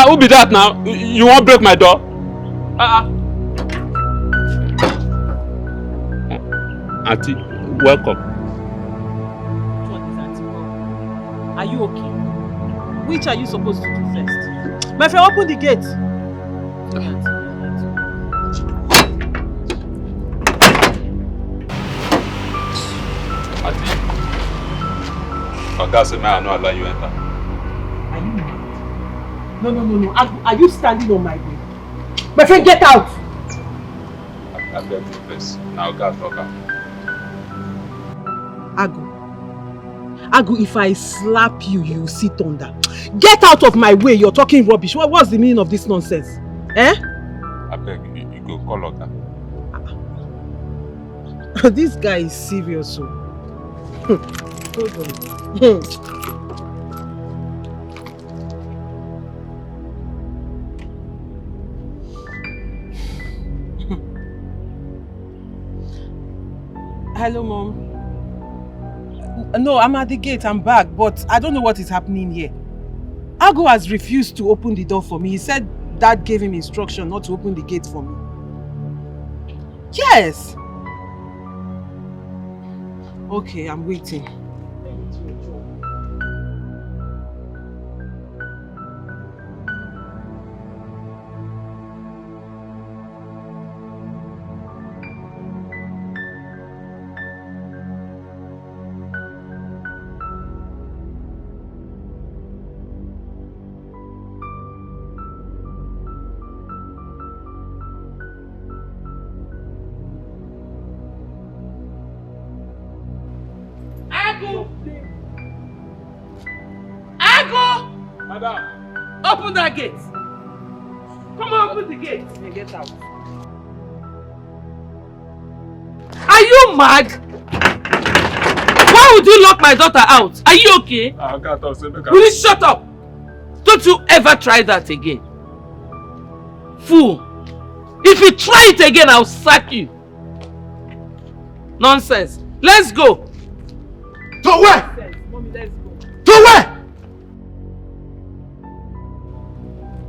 Who be that now? You won't break my door? Auntie, welcome. Are you okay? Which are you supposed to do first? My friend, open the gate. Auntie, Oga say may I not allow you enter. Are you mad? No. Are you standing on my way? My friend, get out! I beg you first. Now Oga talk am. Agu, if I slap you, you will see thunder. Get out of my way, you're talking rubbish. What's the meaning of this nonsense? Eh? I beg you go call Oga. This guy is serious. So. Hold on. Hello, Mom. No, I'm at the gate. I'm back, but I don't know what is happening here. Agu has refused to open the door for me. He said Dad gave him instruction not to open the gate for me. Yes. Okay, I'm waiting. Madam! Open that gate! Come on, open the gate and get out. Are you mad? Why would you lock my daughter out? Are you okay? Will you shut up? Don't you ever try that again. Fool! If you try it again, I'll sack you. Nonsense. Let's go. To where? Mommy, let's go. To where?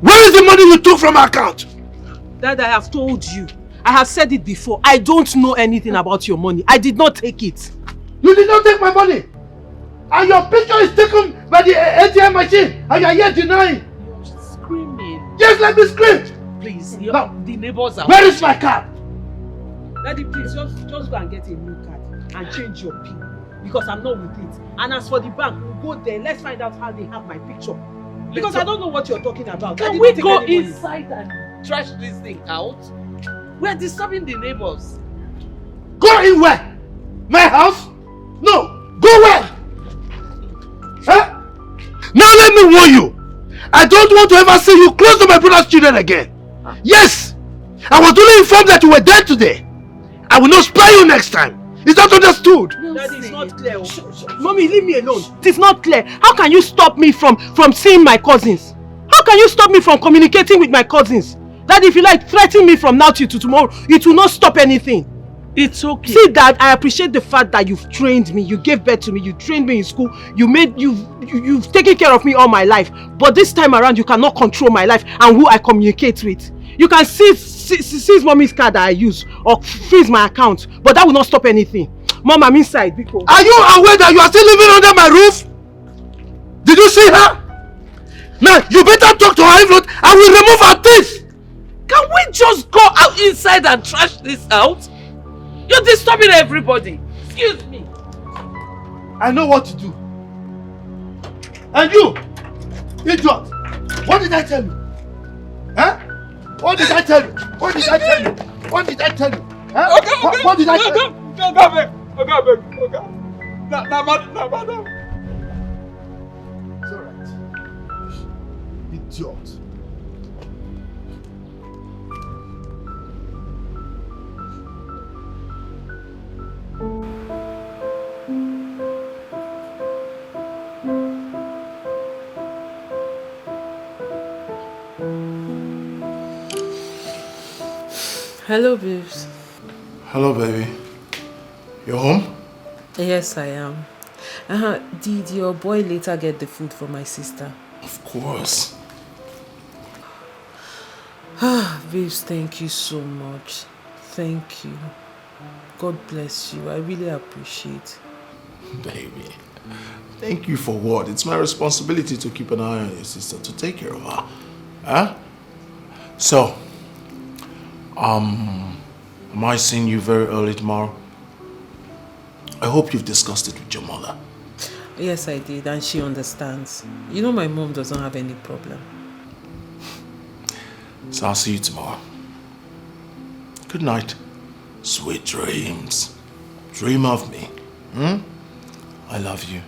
Where is the money you took from our account? Dad, I have told you. I have said it before. I don't know anything about your money. I did not take it. You did not take my money. And your picture is taken by the ATM machine. And you are here denying. You're screaming. Just let me scream. Please, Now, the neighbors are... where is my card? Daddy, please, just go and get a new card and change your PIN. Because I'm not with it. And as for the bank, we'll go there. Let's find out how they have my picture. Because I don't know what you're talking about. Can we go inside and trash this thing out? We're disturbing the neighbors. Go in where? My house? No. Go where? Huh? Now let me warn you. I don't want to ever see you close to my brother's children again. Yes. I was only informed that you were there today. I will not spare you next time. Is that understood? Daddy, it's not clear. Mommy, leave me alone. It is not clear. How can you stop me from seeing my cousins? How can you stop me from communicating with my cousins? Daddy, if you like, threaten me from now till tomorrow. It will not stop anything. It's okay. See, Dad, I appreciate the fact that you've trained me. You gave birth to me. You trained me in school. You've taken care of me all my life. But this time around, you cannot control my life and who I communicate with. You can seize mommy's card that I use or freeze my account, but that will not stop anything. Mom, I'm inside. Because... Are you aware that you are still living under my roof? Did you see her? Now, you better talk to her. If not, I will remove her teeth. Can we just go out inside and trash this out? You're disturbing everybody. Excuse me. I know what to do. And you, idiot, what did I tell you? Huh? What did I tell you? What did I tell you? What did I tell you? Huh? Okay. What did I tell you? Okay. Now, madam. It's alright. Idiot. Hello, babes. Hello, baby. You're home? Yes, I am. Did your boy later get the food for my sister? Of course. Babes, thank you so much. Thank you. God bless you. I really appreciate. Baby, thank you for what? It's my responsibility to keep an eye on your sister, to take care of her. Huh? So, am I seeing you very early tomorrow? I hope you've discussed it with your mother. Yes, I did, and she understands. You know my mom doesn't have any problem. So I'll see you tomorrow. Good night. Sweet dreams. Dream of me. I love you.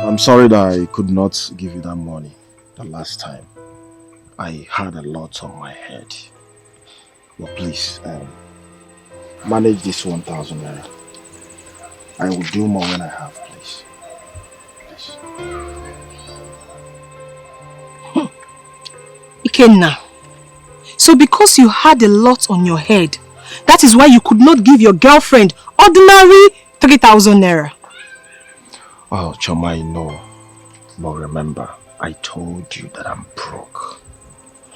I'm sorry that I could not give you that money the last time. I had a lot on my head. But please, manage this 1,000 naira. I will do more when I have, please. Please. Ikenna, so because you had a lot on your head, that is why you could not give your girlfriend ordinary 3,000 naira. Oh, Choma, I know. But remember, I told you that I'm broke.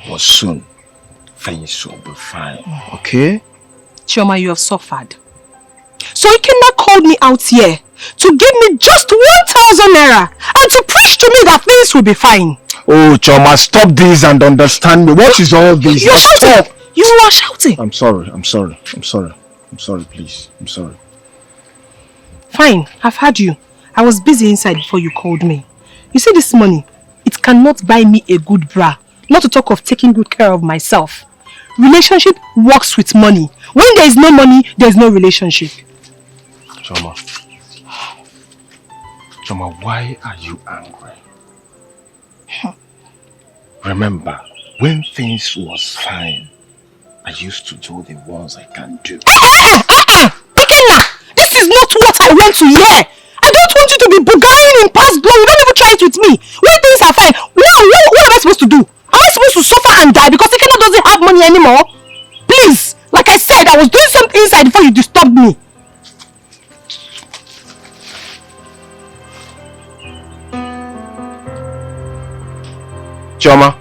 But soon, things will be fine, okay? Chioma, you have suffered. So Ikenna called me out here to give me just 1,000 naira and to preach to me that things will be fine. Oh, Choma, stop this and understand me. What is all this? You're shouting! Stop. You are shouting! I'm sorry, please. I'm sorry. Fine, I've heard you. I was busy inside before you called me. You see this money, it cannot buy me a good bra. Not to talk of taking good care of myself. Relationship works with money. When there is no money, there is no relationship. Choma, why are you angry? Remember, when things was fine, I used to do the ones I can do. Ikenna, this is not what I want to hear. I don't want you to be bugaring in past glory. Don't even try it with me. When things are fine, what am I supposed to do? Am I supposed to suffer and die because Ikenna doesn't have money anymore? Please, like I said, I was doing something inside before you disturbed me. Choma.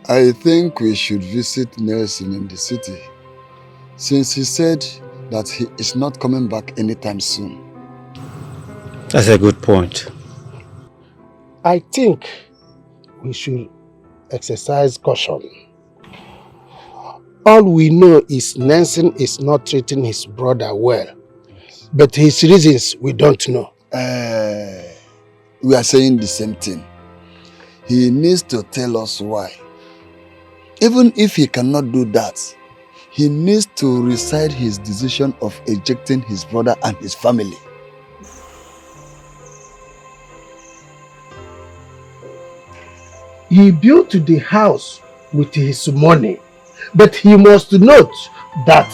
I think we should visit Nelson in the city, since he said that he is not coming back anytime soon. That's a good point. I think we should exercise caution. All we know is Nelson is not treating his brother well, but his reasons we don't know. We are saying the same thing. He needs to tell us why. Even if he cannot do that, he needs to rescind his decision of ejecting his brother and his family. He built the house with his money, but he must note that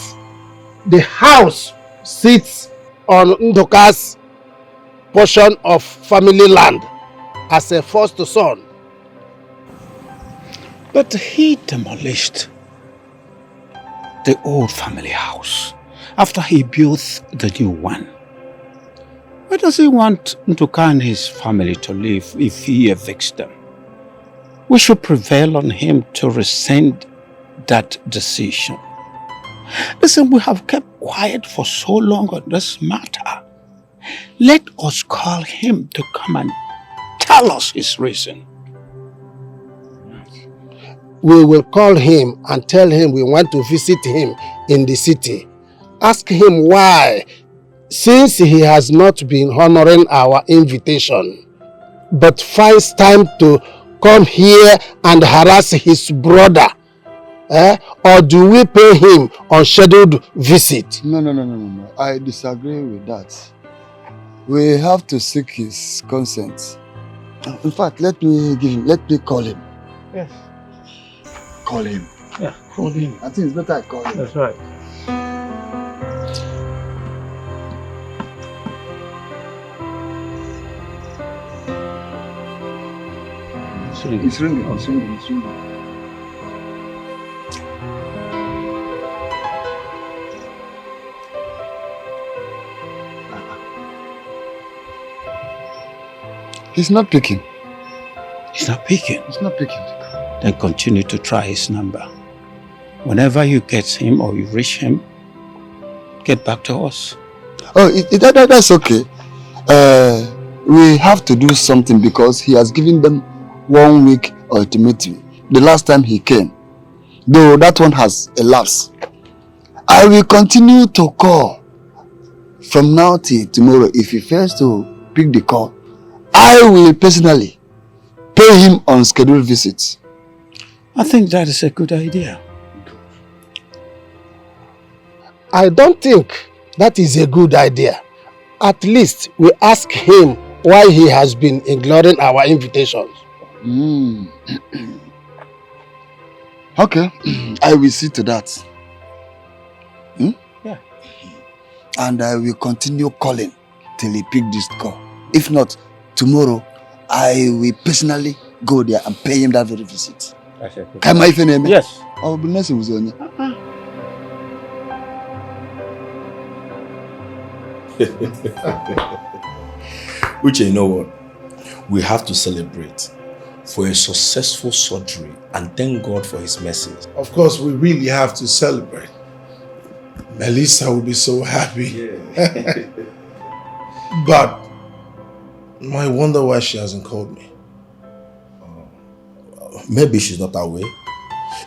the house sits on Ndoka's portion of family land as a first son. But he demolished the old family house after he built the new one. Where does he want Nduka and his family to live if he evicts them? We should prevail on him to rescind that decision. Listen, we have kept quiet for so long on this matter. Let us call him to come and tell us his reason. We will call him and tell him we want to visit him in the city. Ask him why, since he has not been honoring our invitation, but finds time to come here and harass his brother? Or do we pay him unscheduled visit? No. I disagree with that. We have to seek his consent. In fact, let me call him. Yes. Call him. Yeah, call him. I think it's better I call him. That's right. It's ringing. He's not picking. He's not picking. He's not picking. Then continue to try his number. Whenever you get him or you reach him, get back to us. Oh, that's okay. We have to do something because he has given them 1 week ultimatum. The last time he came, though that one has elapsed. I will continue to call from now till tomorrow. If he fails to pick the call, I will personally pay him on scheduled visits. I think that is a good idea. I don't think that is a good idea. At least we ask him why he has been ignoring our invitations. Okay, I will see to that. Yeah. And I will continue calling till he pick this call. If not, tomorrow I will personally go there and pay him that very visit. Can I find him? Yes. I will be nice with you. Which, you know what? We have to celebrate for a successful surgery and thank God for his mercies. Of course, we really have to celebrate. Melissa will be so happy. Yeah. But I wonder why she hasn't called me. Maybe she's not away.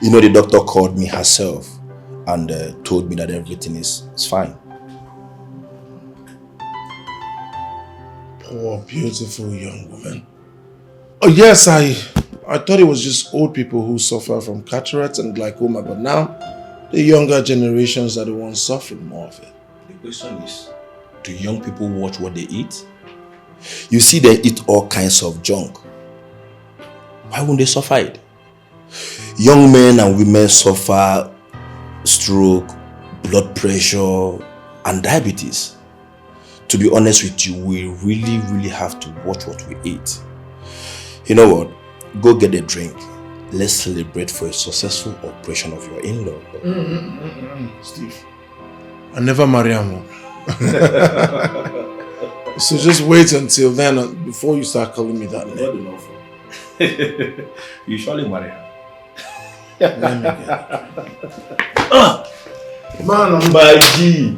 You know, the doctor called me herself and told me that everything is fine. Poor, beautiful young woman. Oh yes, I thought it was just old people who suffer from cataracts and glaucoma, but now the younger generations are the ones suffering more of it. The question is, do young people watch what they eat? You see, they eat all kinds of junk. Why won't they suffer it? Young men and women suffer stroke, blood pressure, and diabetes. To be honest with you, we really have to watch what we eat. You know what? Go get a drink. Let's celebrate for a successful operation of your in-law. Steve, I never marry him. So just wait until then before you start calling me that name. You surely marry her. Let me get it. Man, I'm My G.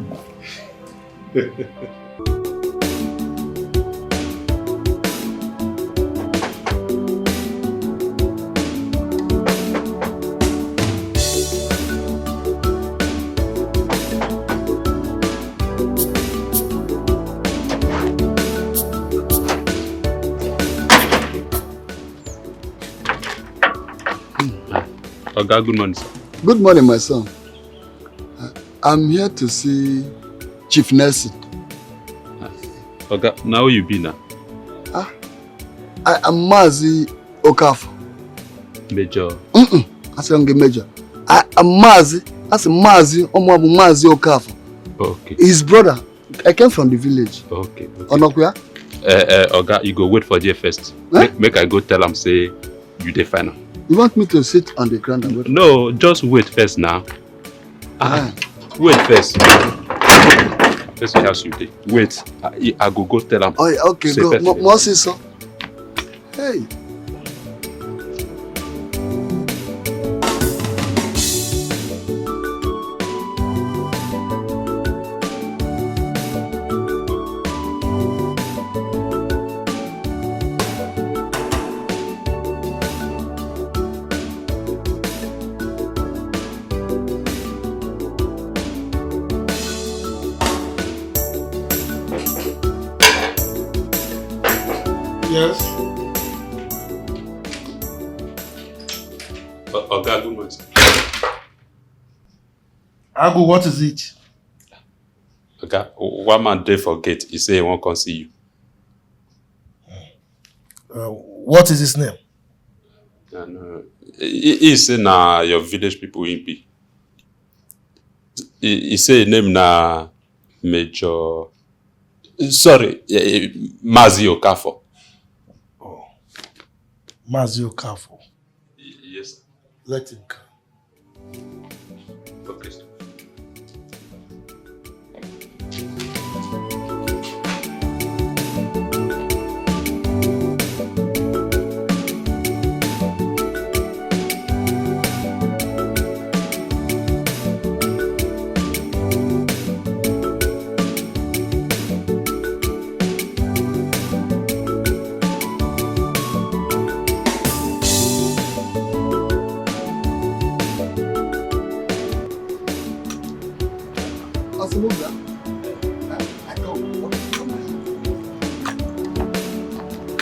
Oga, good morning, sir. Good morning, my son. I'm here to see Chief Nelson. Oga, now you be now? I am Mazi Okafor. Major. I say I'm Major. I am Mazi. I say Mazi Okafor. Okay. His brother. I came from the village. Okay. Onokuya? Oga, you go wait for there first. Make I go tell him say you dey final. You want me to sit on the ground and wait? No, just wait first now. Wait first. First house you dey. Wait. I go tell him. Oh, okay, go. More see so. Hey. Yes. Agu, what is it? Okay, one man dey for gate. He say he won't come see you. What is his name? And he say na your village people in be. He say his name na Major. Sorry, Mazi Okafo. Oh, Mazi Okafo. Yes. Let him come. Okay, sir.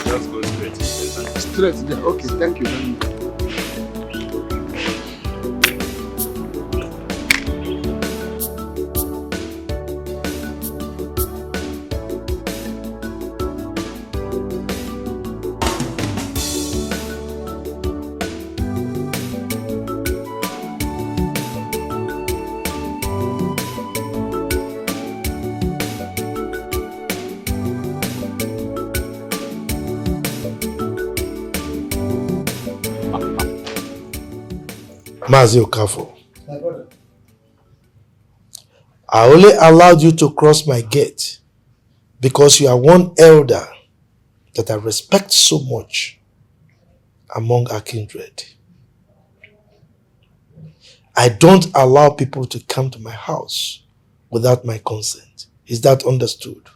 Just go straight. Straight there. Okay, thank you very much. Mazi Okafo. My brother. I only allowed you to cross my gate because you are one elder that I respect so much among our kindred. I don't allow people to come to my house without my consent. Is that understood?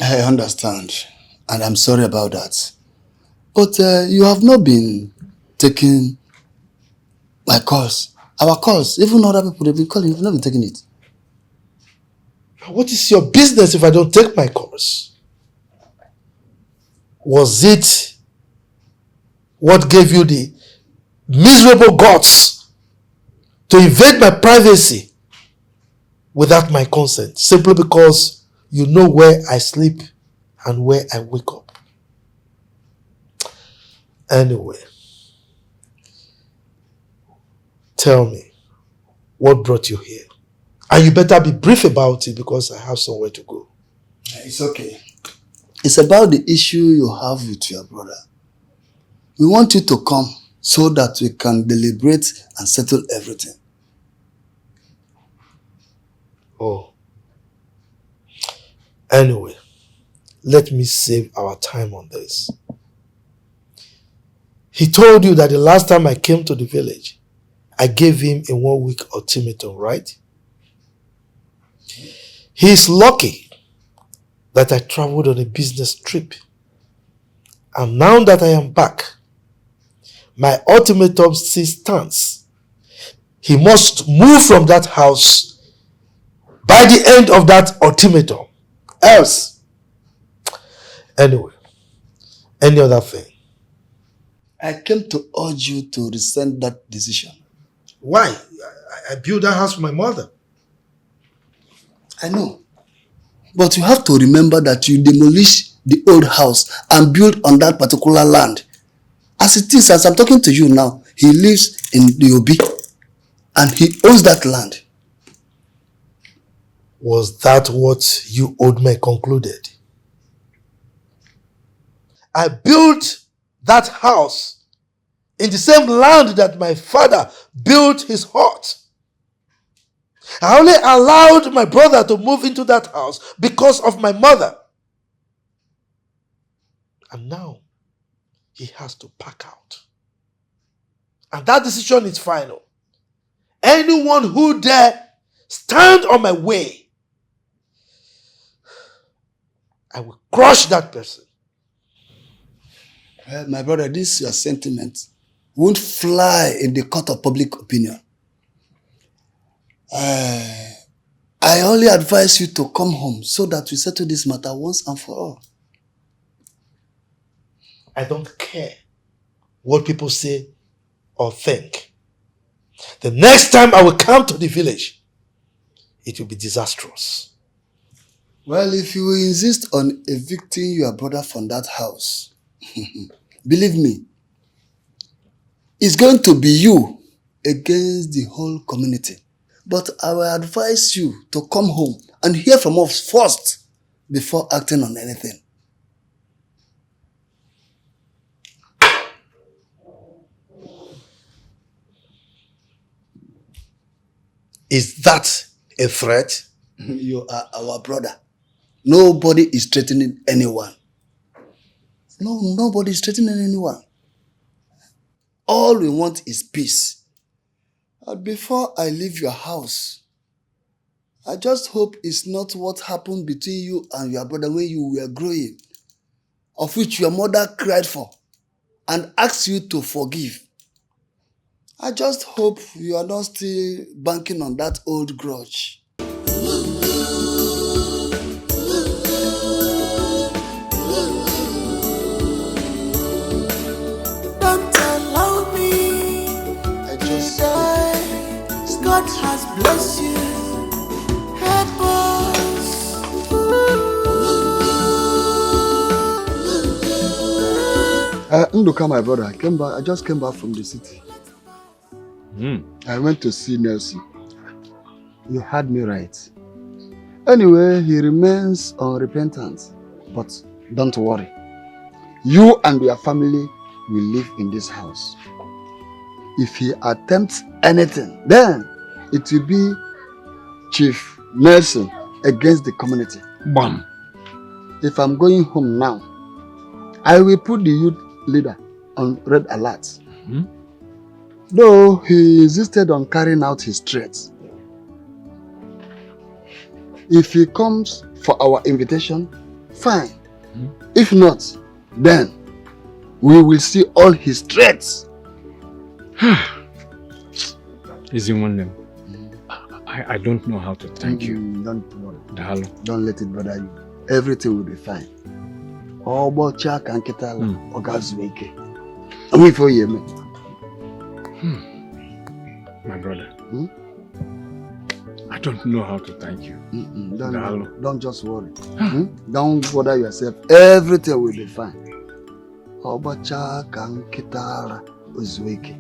I understand, and I'm sorry about that. But you have not been taking my calls. Our calls, even other people they've been calling, you've not been taking it. What is your business if I don't take my calls? Was it what gave you the miserable guts to invade my privacy without my consent, simply because you know where I sleep and where I wake up? Anyway, tell me, what brought you here? And you better be brief about it because I have somewhere to go. It's okay. It's about the issue you have with your brother. We want you to come so that we can deliberate and settle everything. Oh. Anyway, let me save our time on this. He told you that the last time I came to the village, I gave him a 1-week ultimatum, right? He's lucky that I traveled on a business trip. And now that I am back, my ultimatum still stands. He must move from that house by the end of that ultimatum. Else. Anyway, any other thing? I came to urge you to rescind that decision. Why? I built that house for my mother. I know. But you have to remember that you demolished the old house and built on that particular land. As it is, as I'm talking to you now, he lives in the Obi and he owns that land. Was that what you old men concluded? I built that house in the same land that my father built his hut. I only allowed my brother to move into that house because of my mother. And now, he has to pack out. And that decision is final. Anyone who dare stand on my way, I will crush that person. Well, my brother, this your sentiment won't fly in the court of public opinion. I only advise you to come home so that we settle this matter once and for all. I don't care what people say or think. The next time I will come to the village, it will be disastrous. Well, if you insist on evicting your brother from that house, believe me, it's going to be you against the whole community. But I will advise you to come home and hear from us first before acting on anything. Is that a threat? You are our brother. Nobody is threatening anyone. No, nobody is threatening anyone. All we want is peace. And before I leave your house, I just hope it's not what happened between you and your brother when you were growing, of which your mother cried for and asked you to forgive. I just hope you are not still banking on that old grudge. Don't allow me. I just God has blessed you. Help us. Nduka, my brother, I just came back from the city. I went to see Nelson. You had me right. Anyway, he remains unrepentant. But don't worry. You and your family will live in this house. If he attempts anything, then it will be Chief Nelson against the community. Bam. If I'm going home now, I will put the youth leader on red alert. Though he insisted on carrying out his threats. If he comes for our invitation, fine. If not, then we will see all his threats. Easy one them. I don't know how to thank you. Don't worry. Dahalo. Don't let it bother you. Everything will be fine. Obocha kanketala ogazueke. I'm for you, man. My brother. I don't know how to thank you. Don't just worry. Don't bother yourself. Everything will be fine. Obocha kanketala ozueke.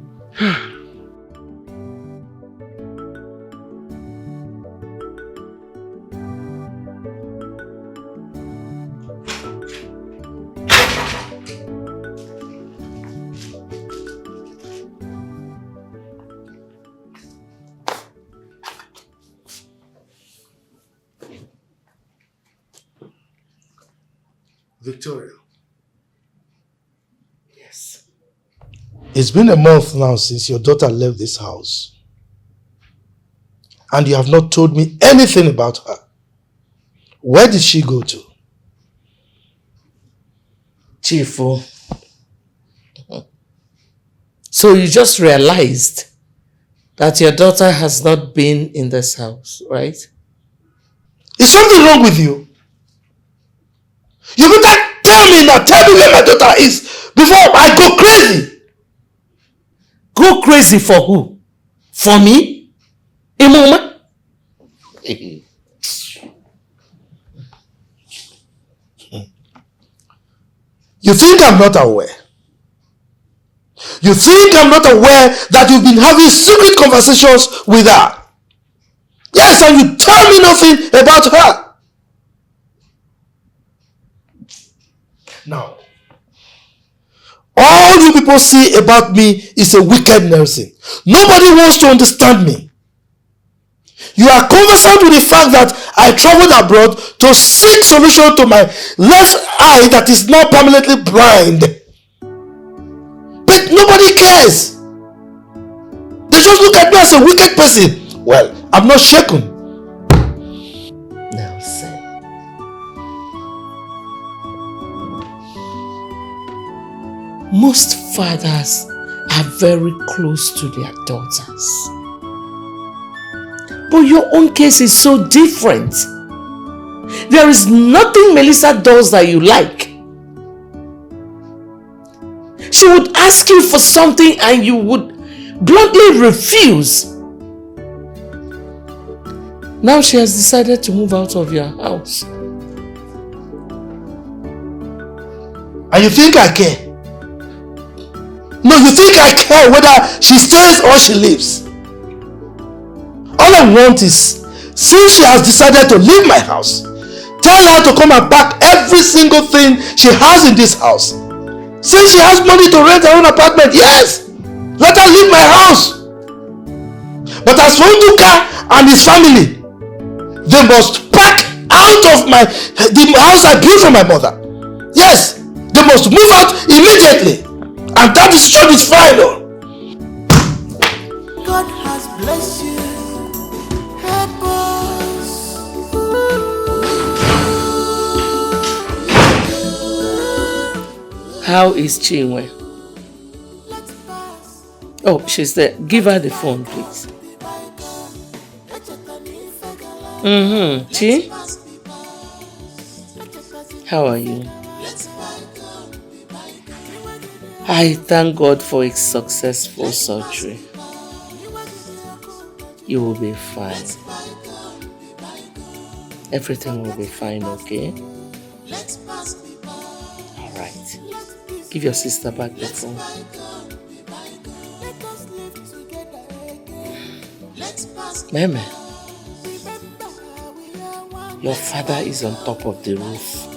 Victoria. Yes. It's been a month now since your daughter left this house. And you have not told me anything about her. Where did she go to? Chifu. So you just realized that your daughter has not been in this house, right? Is something wrong with you? You better tell me now. Tell me where my daughter is before I go crazy. Go crazy for who? For me? Imoma? You think I'm not aware? You think I'm not aware that you've been having secret conversations with her? Yes, and you tell me nothing about her. Now, all you people see about me is a wicked Nelson. Nobody wants to understand me. You are conversant with the fact that I traveled abroad to seek solution to my left eye that is now permanently blind. But nobody cares. They just look at me as a wicked person. Well, I'm not shaken. Nelson. Most fathers are very close to their daughters. But your own case is so different. There is nothing Melissa does that you like. She would ask you for something and you would bluntly refuse. Now she has decided to move out of your house. And you think I care? No, you think I care whether she stays or she leaves? All I want is, since she has decided to leave my house, tell her to come and pack every single thing she has in this house. Since she has money to rent her own apartment, yes, let her leave my house. But as for Nduka and his family, they must pack out of the house I built for my mother. Yes, they must move out immediately. And that is what is final. God has blessed you. Help us. How is Chinwe? Oh, she's there. Give her the phone, please. Chi? How are you? I thank God for a successful surgery. You will be fine. Everything will be fine, okay? Alright. Give your sister back the phone. Meme, your father is on top of the roof.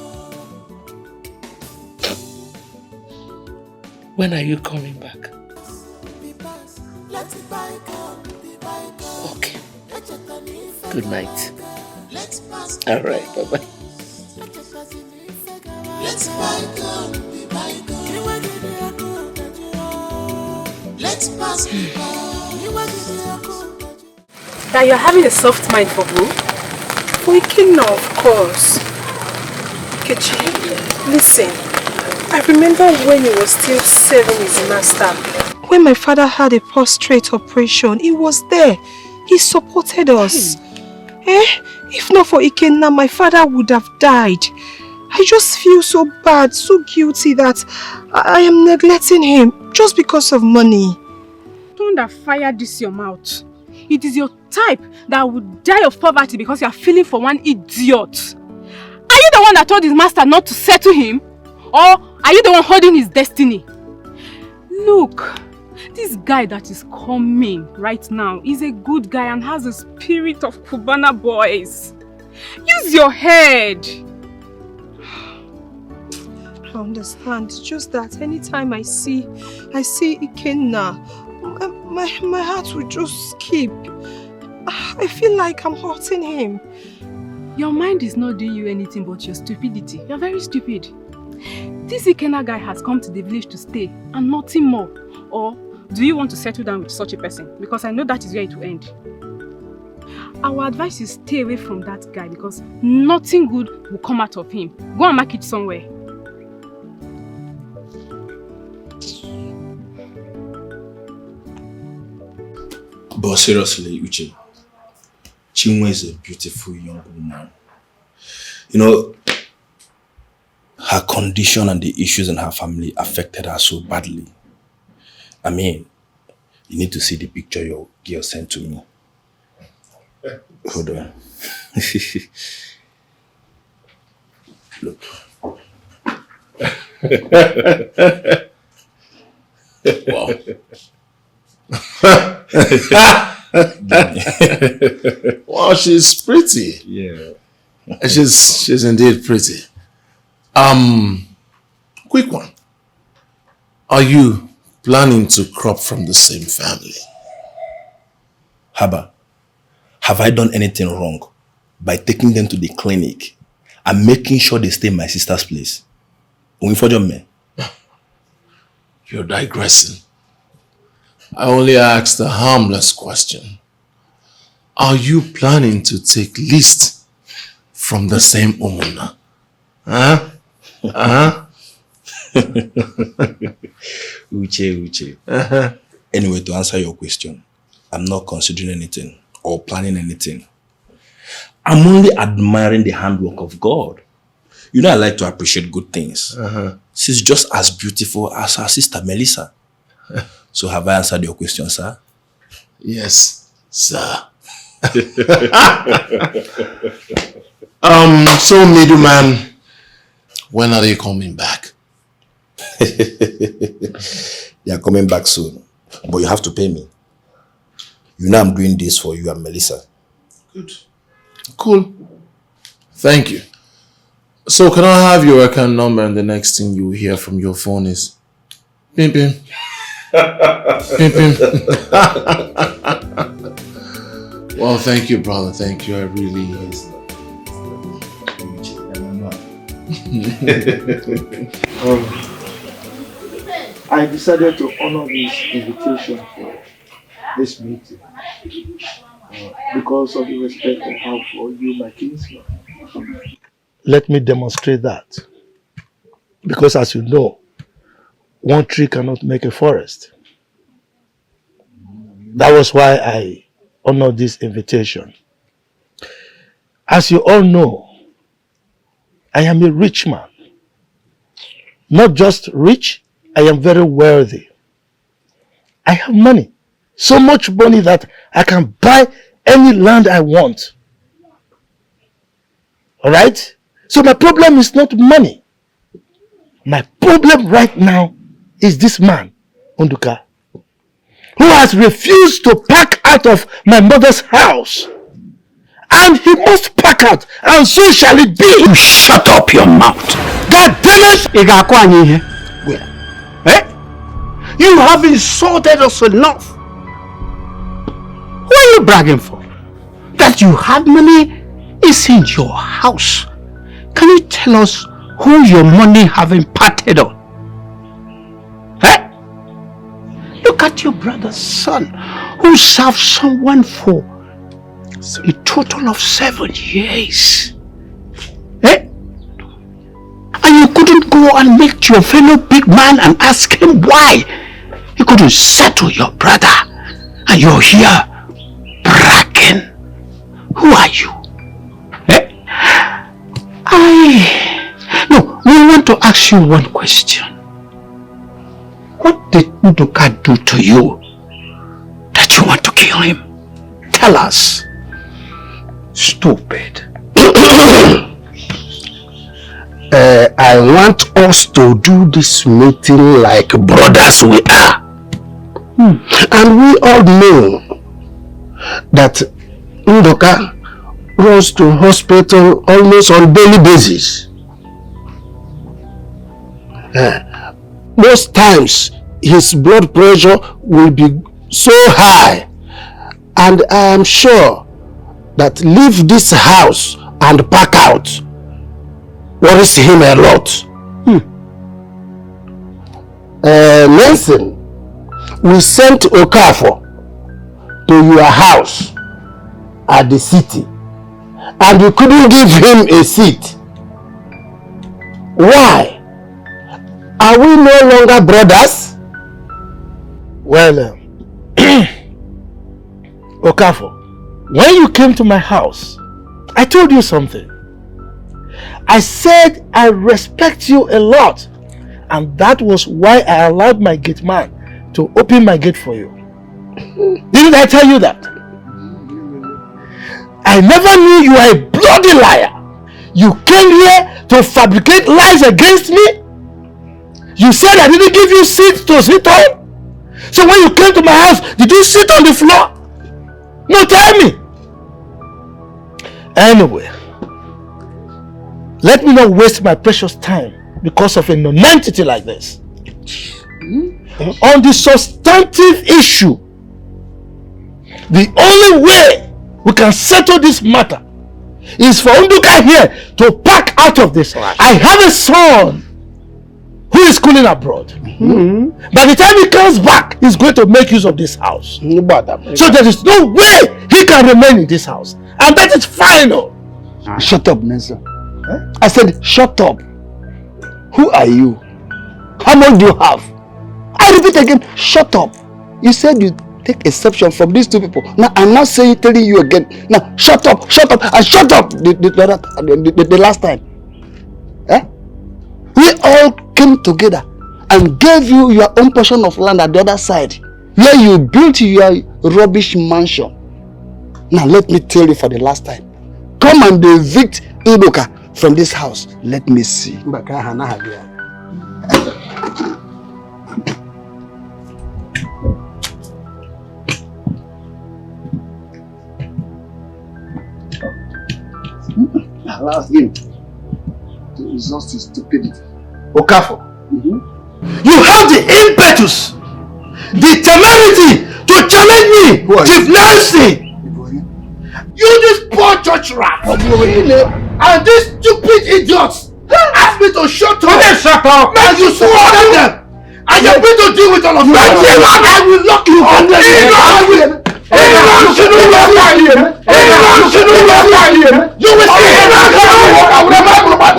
When are you coming back? Okay. Good night. Alright, bye-bye. That you're having a soft mind for who? For Ikenna, of course. Kechi, listen. I remember when he was still serving his master. When my father had a prostate operation, he was there. He supported us. If not for Ikenna, my father would have died. I just feel so bad, so guilty that I am neglecting him just because of money. Don't fire this your mouth. It is your type that would die of poverty because you are feeling for one idiot. Are you the one that told his master not to settle him? Or are you the one holding his destiny? Look, this guy that is coming right now is a good guy and has a spirit of Cubana boys. Use your head. I understand. It's just that anytime I see Ikenna, my heart will just skip. I feel like I'm hurting him. Your mind is not doing you anything but your stupidity. You're very stupid. This Ikenna guy has come to the village to stay and nothing more. Or do you want to settle down with such a person? Because I know that is where it will end. Our advice is stay away from that guy because nothing good will come out of him. Go and mark it somewhere. But seriously, Uche, Chinwe is a beautiful young woman. You know, her condition and the issues in her family affected her so badly. I mean, you need to see the picture your girl sent to me. Hold on. Look. Wow. Wow, she's pretty. Yeah. She's indeed pretty. Quick one. Are you planning to crop from the same family? Haba, have I done anything wrong by taking them to the clinic and making sure they stay in my sister's place? You're digressing. I only asked a harmless question. Are you planning to take list from the same Umuna? Huh? Uche. Anyway, to answer your question, I'm not considering anything or planning anything. I'm only admiring the handwork of God. You know, I like to appreciate good things. She's just as beautiful as her sister Melissa. So have I answered your question, sir? Yes, sir. So middleman, when are they coming back? They are coming back soon. But you have to pay me. You know I'm doing this for you and Melissa. Good. Cool. Thank you. So can I have your account number, and the next thing you will hear from your phone is pim pim. Pim pim. Well, thank you, brother. Thank you. I really I decided to honor this invitation for this meeting because of the respect I have for you, my kinsman. Let me demonstrate that. Because as you know, one tree cannot make a forest. That was why I honored this invitation. As you all know, I am a rich man. Not just rich, I am very wealthy. I have money. So much money that I can buy any land I want. Alright? So my problem is not money. My problem right now is this man, Unduka, who has refused to pack out of my mother's house. And he must pack out, and so shall it be. You shut up your mouth. God damn it! Where? Eh? You have insulted us enough. What are you bragging for? That you have money is in your house. Can you tell us who your money have imparted on? Eh? Look at your brother's son who served someone for a total of 7 years. Eh? And you couldn't go and meet your fellow big man and ask him why he couldn't settle your brother, and you're here bragging. Who are you? Eh? No, we want to ask you one question. What did Nduka do to you that you want to kill him? Tell us. Stupid. I want us to do this meeting like brothers we are. And we all know that Nduka runs to hospital almost on daily basis. Most times his blood pressure will be so high, and I am sure that leave this house and pack out worries him a lot. Nelson, we sent Okafor to your house at the city, and you couldn't give him a seat. Why? Are we no longer brothers? Well, Okafor, when you came to my house, I told you something. I said I respect you a lot, and that was why I allowed my gate man to open my gate for you. Didn't I tell you that? I never knew you were a bloody liar. You came here to fabricate lies against me. You said I didn't give you seats to sit on. So when you came to my house, did you sit on the floor? No, tell me. Anyway, let me not waste my precious time because of a non-entity like this. On the substantive issue, the only way we can settle this matter is for Nduka here to pack out of this. I have a son who is schooling abroad. By the time he comes back, he's going to make use of this house. So there is no way he can remain in this house. And that is final. Shut up, Nelson. I said, shut up. Who are you? How much do you have? I repeat again, shut up. You said you take exception from these two people. Now I'm not telling you again. Now shut up, and shut up the last time. We all came together and gave you your own portion of land at the other side, where you built your rubbish mansion. Now let me tell you for the last time. Come and evict Ndoka from this house. Let me see. Allow him to exhaust his stupidity. Okafo, you have the impetus, the temerity to challenge me, Chief Nelson. You this poor church rat, and these stupid idiots asked me to shut up. Shut up! And you swore them, and you're going to deal with all of them. I will lock you up. You will see.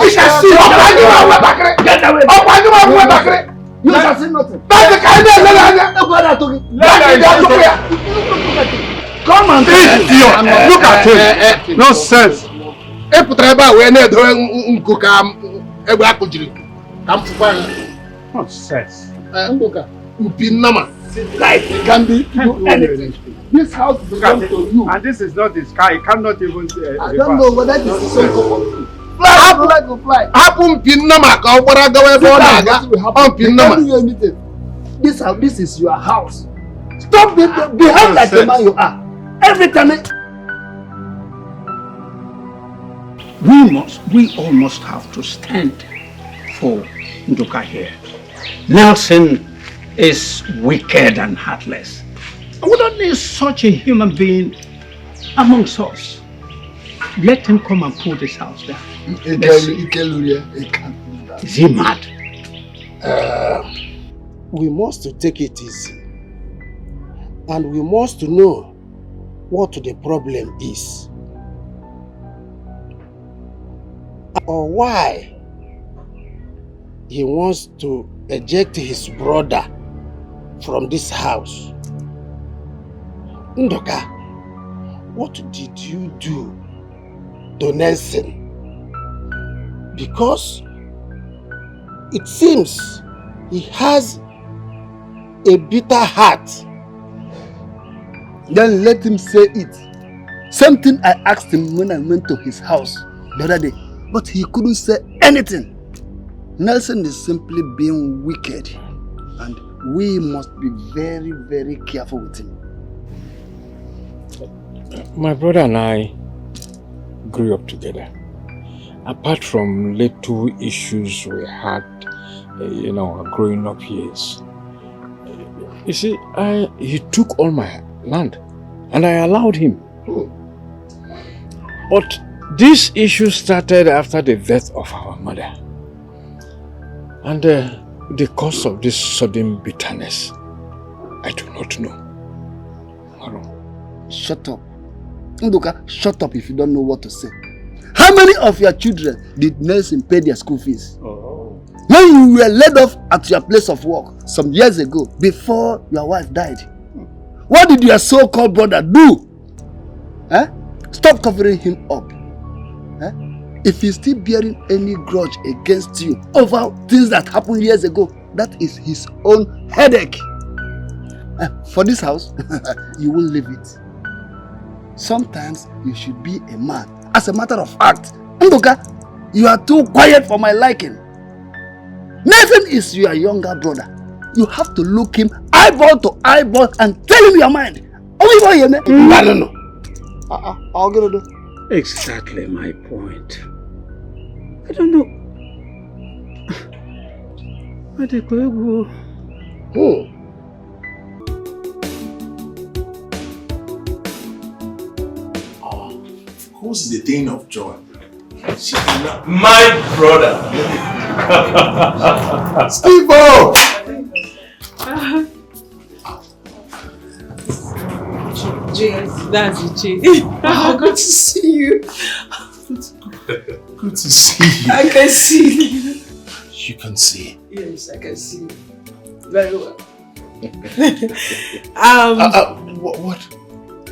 You shall see nothing. Come and look at him. Nonsense. Nonsense. Like it can be do anything. This house belongs to you. And this is not the sky. It cannot even. I don't know whether this is so comfortable. Fly to fly. Happen pinama ka obara gawe bo na aga. On pinama. This is your house. Stop behave like the man you are. Every time we all must have to stand for Ndoka here. Nelson is wicked and heartless. We don't need such a human being amongst us. Let him come and pull this house down. Is he mad? We must take it easy. And we must know what the problem is. Or why he wants to eject his brother from this house. Ndoka, what did you do to Nelson? Because it seems he has a bitter heart. Then let him say it. Something I asked him when I went to his house the other day, but he couldn't say anything. Nelson is simply being wicked, and we must be very, very careful with him. My brother and I grew up together. Apart from little issues we had in our growing up years. You see, he took all my land and I allowed him. But this issue started after the death of our mother. And the cause of this sudden bitterness, I do not know. Shut up. Ndoka, shut up if you don't know what to say. How many of your children did Nelson pay their school fees? When you were laid off at your place of work some years ago, before your wife died, what did your so-called brother do? Stop covering him up. If he's still bearing any grudge against you over things that happened years ago, that is his own headache. For this house, you won't leave it. Sometimes you should be a man. As a matter of fact, Ndoka, you are too quiet for my liking. Nathan is your younger brother. You have to look him eyeball to eyeball and tell him your mind. No. I'll get it. Exactly my point. I don't know. Who's the thing of joy? My brother. Steve-O! Yes, that's it. Wow, good to see you. Good to see you. I can see. You can see. Yes, I can see. Very well.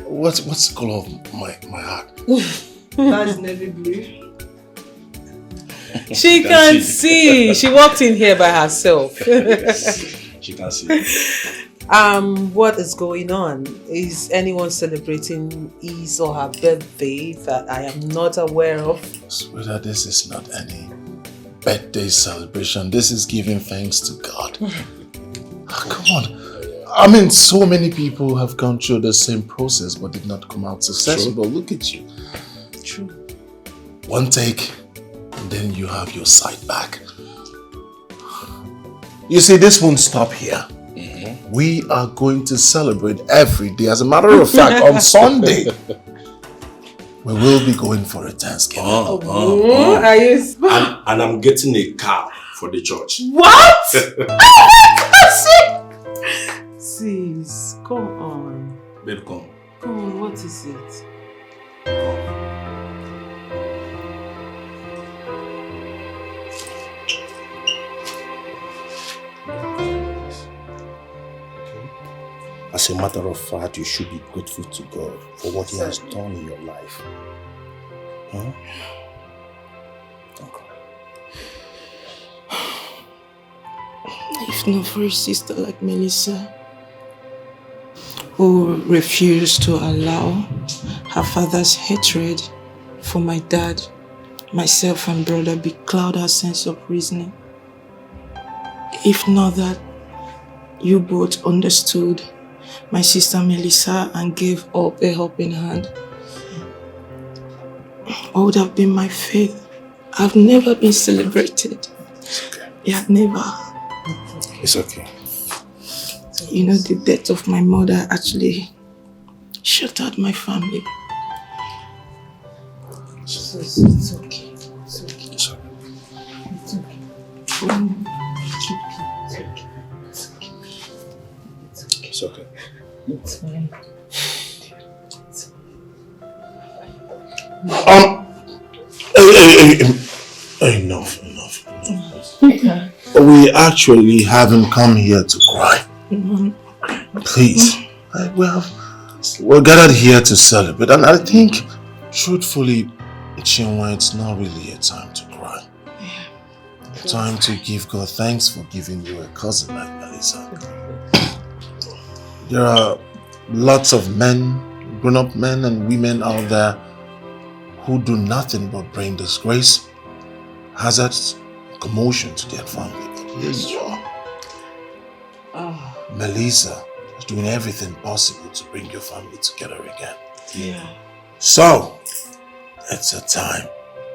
What's the color of my heart? That's navy blue. She can see. She walked in here by herself. Yes, she can see. What is going on? Is anyone celebrating his or her birthday that I am not aware of? Sweetheart, this is not any birthday celebration. This is giving thanks to God. Come on. I mean, so many people have gone through the same process but did not come out successful. But look at you. True. One take, and then you have your sight back. You see, this won't stop here. We are going to celebrate every day. As a matter of fact, on Sunday, we will be going for a Thanksgiving. Are you... And I'm getting a car for the church. What? Sis, come on. Babe, come. Come on, what is it? As a matter of fact, you should be grateful to God for what He has done in your life. Huh? Okay. If not for a sister like Melissa, who refused to allow her father's hatred for my dad, myself and brother becloud her sense of reasoning. If not that you both understood my sister Melissa and gave up a helping hand, what would have been my fate? I've never been celebrated. It's okay. Yeah, never. It's okay. You know, the death of my mother actually shattered my family. It's okay. It's okay. It's okay. It's okay. It's okay. It's fine. Enough. We actually haven't come here to cry. Please. We're gathered here to celebrate, and I think, truthfully, Chinwe, it's not really a time to cry. A time to give God thanks for giving you a cousin like Melissa. There are lots of men, grown-up men and women out there who do nothing but bring disgrace, hazards, commotion to their family. But here you are. Melissa is doing everything possible to bring your family together again. Yeah. So, it's a time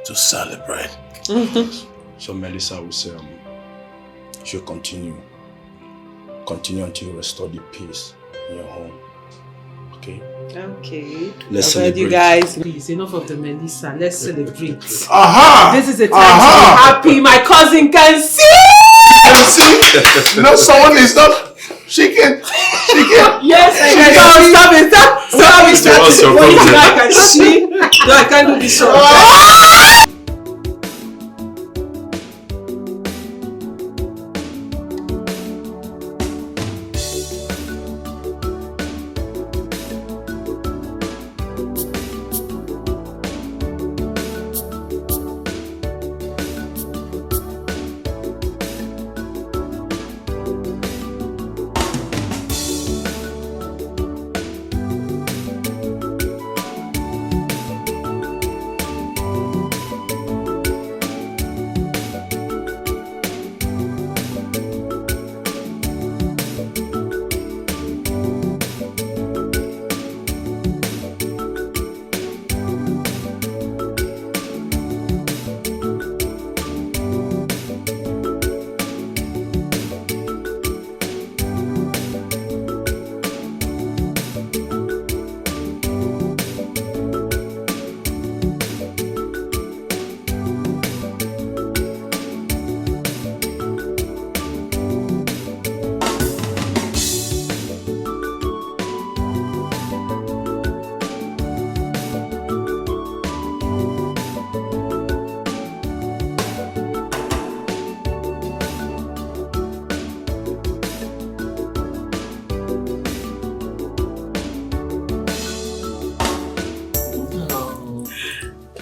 to celebrate. So Melissa will say, she'll continue until you restore the peace in your home. Okay? Okay. Let's I've heard you celebrate. guys. Please, enough of the Melissa. Let's celebrate. Aha! This is a time to be happy. My cousin can see. See? You know, someone is not. She can. Yes, I can. Stop it. What's your problem? I can see. No, I can't do this. So.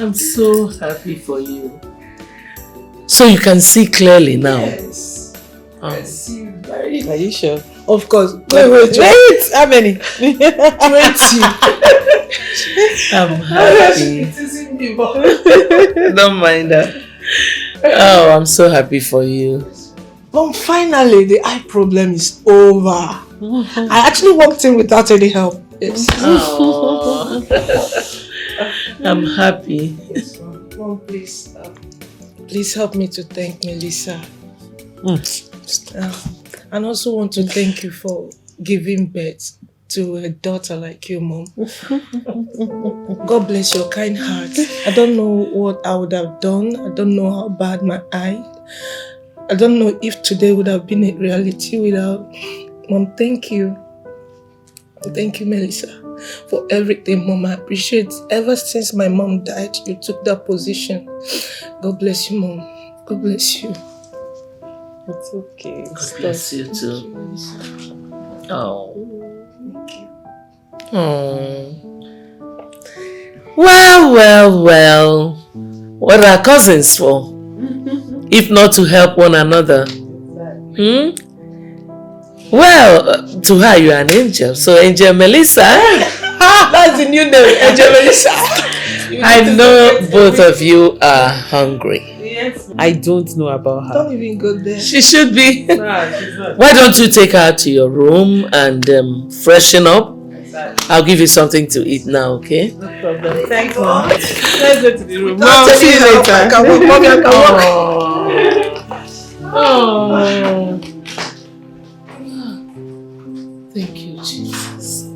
I'm so happy for you. So you can see clearly now. Yes. I see very. Are you sure? Of course. Wait. How many? 20. I'm happy. Don't mind her. Oh, I'm so happy for you. But finally, the eye problem is over. I actually walked in without any help. Yes. Oh. I'm happy. Mom, please help me to thank Melissa. And also want to thank you for giving birth to a daughter like you, Mom. God bless your kind heart. I don't know what I would have done. I don't know how bad my eye. I don't know if today would have been a reality without... Mom, thank you. Thank you, Melissa, for everything, Mom. I appreciate it. Ever since my mom died, you took that position. God bless you, Mom. God bless you. It's okay. God bless you too. Oh. Thank you. Oh. Well. What are cousins for? If not to help one another. Well, to her you are an angel. So Angel Melissa. That's the new name, Angel Melissa. I know both of you are hungry. Yes. I don't know about her. Don't even go there. She should be. Nah, she's not. Why don't you take her to your room and freshen up? Exactly. I'll give you something to eat now, okay? No problem. Thanks, Mom. Let's go to the room. Mom, see you later. I can walk. Mommy, I can walk. Oh. Thank you, Jesus.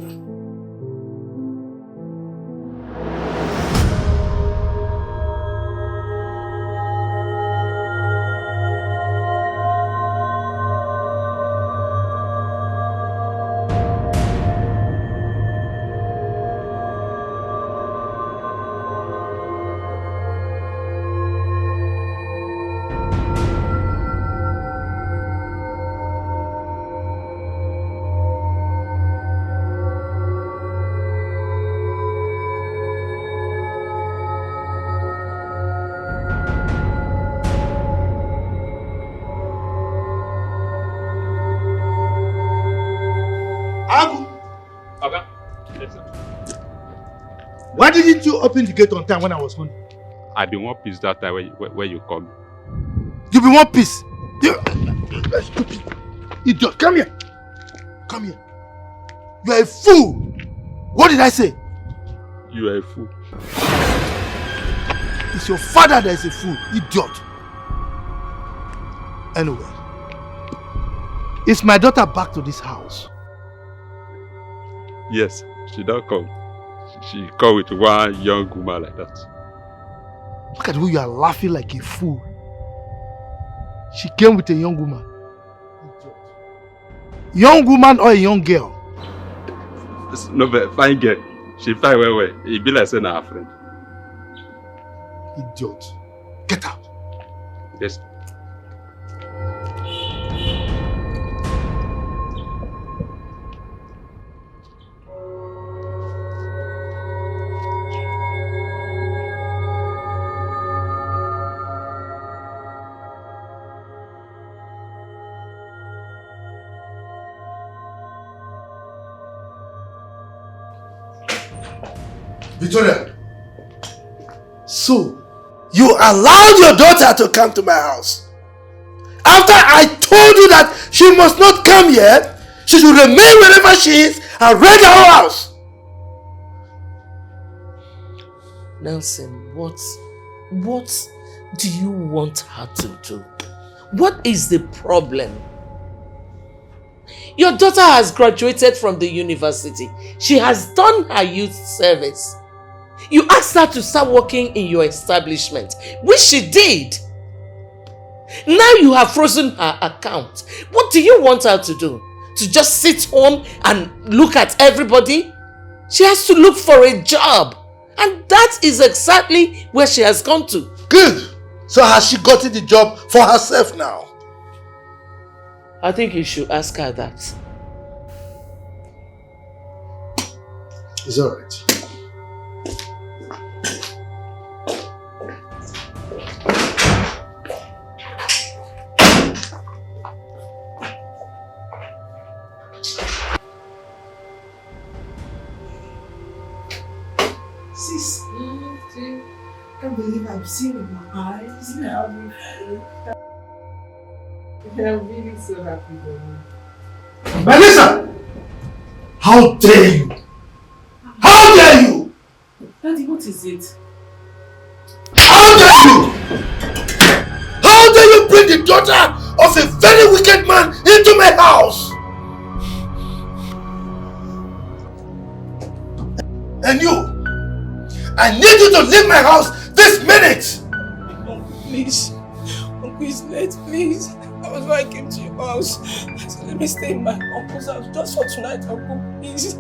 Why didn't you open the gate on time when I was home? I been one piece that time where you come. You be one piece. Stupid idiot. Come here. Come here. You are a fool. What did I say? You are a fool. It's your father that is a fool, idiot. Anyway, is my daughter back to this house? Yes, she don't come. She come with one young woman like that. Look at the way you are laughing like a fool. She came with a young woman. Young woman or a young girl? No, but fine girl. She fine well. It be like saying her friend. Idiot. Get out. Yes. Victoria. So, you allowed your daughter to come to my house. After I told you that she must not come here, she should remain wherever she is and rent her own house. Nelson, what do you want her to do? What is the problem? Your daughter has graduated from the university. She has done her youth service. You asked her to start working in your establishment, which she did. Now you have frozen her account. What do you want her to do? To just sit home and look at everybody? She has to look for a job. And that is exactly where she has gone to. Good. So has she gotten the job for herself now? I think you should ask her that. It's alright. can't believe I've seen with my eyes. I'm really so happy for you. Melissa! How dare you? How dare you? Daddy, what is it? How dare you? How dare you bring the daughter of a very wicked man into my house? And you, I need you to leave my house this minute! Please. Uncle Islet, please. That was why I came to your house. So let me stay in my uncle's house just for tonight, Uncle. Please.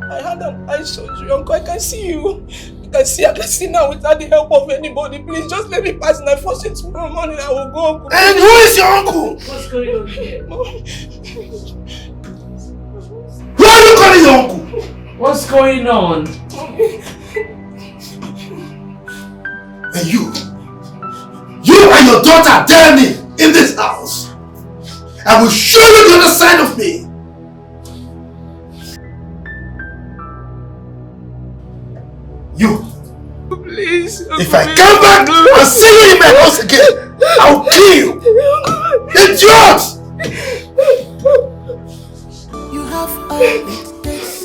I had an eye surgery, Uncle. I can see you. I can see now without the help of anybody. Please, just let me pass and I force it tomorrow morning. I will go, Uncle. And who is your uncle? What's going on here? Who are you calling your uncle? What's going on? And you and your daughter dare me in this house. I will show you the other side of me. You. Please. If I come back and see you in my house again, I'll kill you. Idiot! You have all it takes.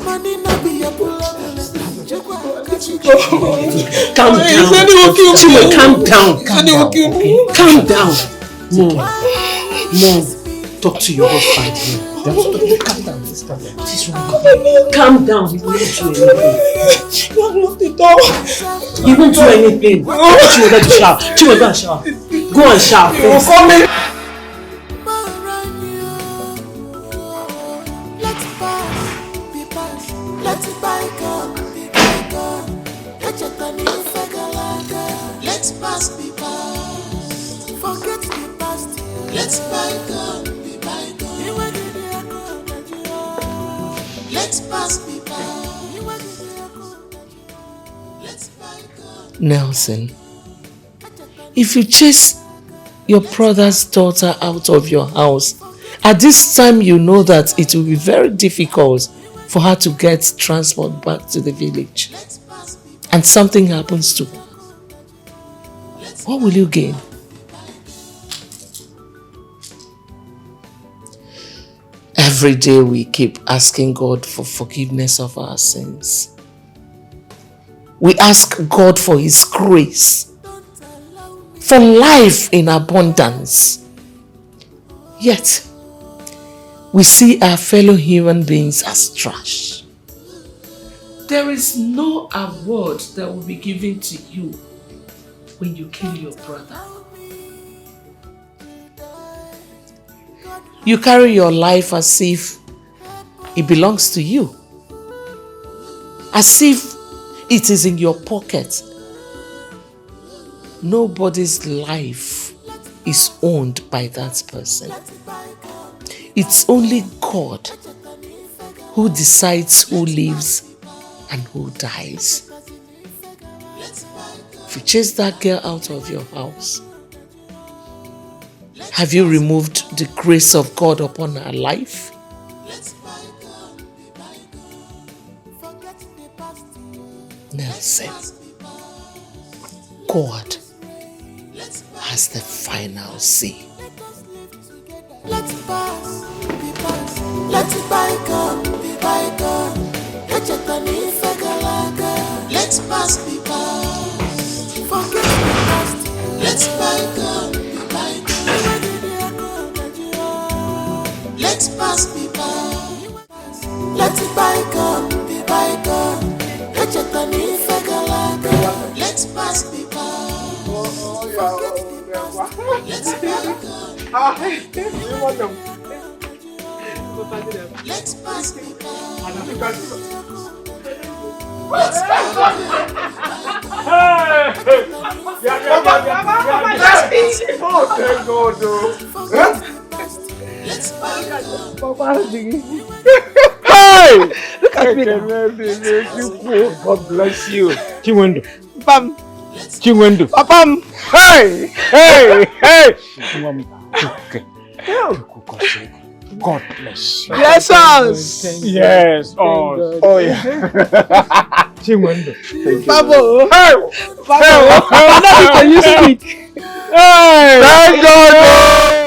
Money not be your problem. Calm down. Chinwe, calm down. Calm down. Mom, talk to your husband. Calm down. Calm down. He won't do anything. You have locked the door. He won't do anything. Chinwe, let you shower. Chinwe, go and shower. Go and shower. You're coming. Let's pass the past. Forget the past. Let's bygone be bygone. Let's pass the past. Let's bygone. Nelson, if you chase your brother's daughter out of your house, at this time you know that it will be very difficult for her to get transport back to the village. And something happens to her. What will you gain? Every day we keep asking God for forgiveness of our sins. We ask God for His grace, for life in abundance. Yet, we see our fellow human beings as trash. There is no award that will be given to you when you kill your brother. You carry your life as if it belongs to you. As if it is in your pocket. Nobody's life is owned by that person. It's only God who decides who lives and who dies. If you chase that girl out of your house, have you removed the grace of God upon her life? Nelson, God has the final say. Let's pass, be pass. Let's bygone, be bygone. Let's pass, be past. Forget the past. Let's bygone, be bygone. Let's pass, be past. Let's bygone, be bygone. Let's pass, be past. Forget the past. Let's bygone. Let's pass, be past. Hey! Look at me. God bless you. Chinwendu. Pam. Chinwendu. Pam. Hey! Hey! Hey! Okay. God bless you. Bless us. Yes. Oh yeah. Chimwendo. Babo. Hey! Babo. Now you speak. Hey! Thank God!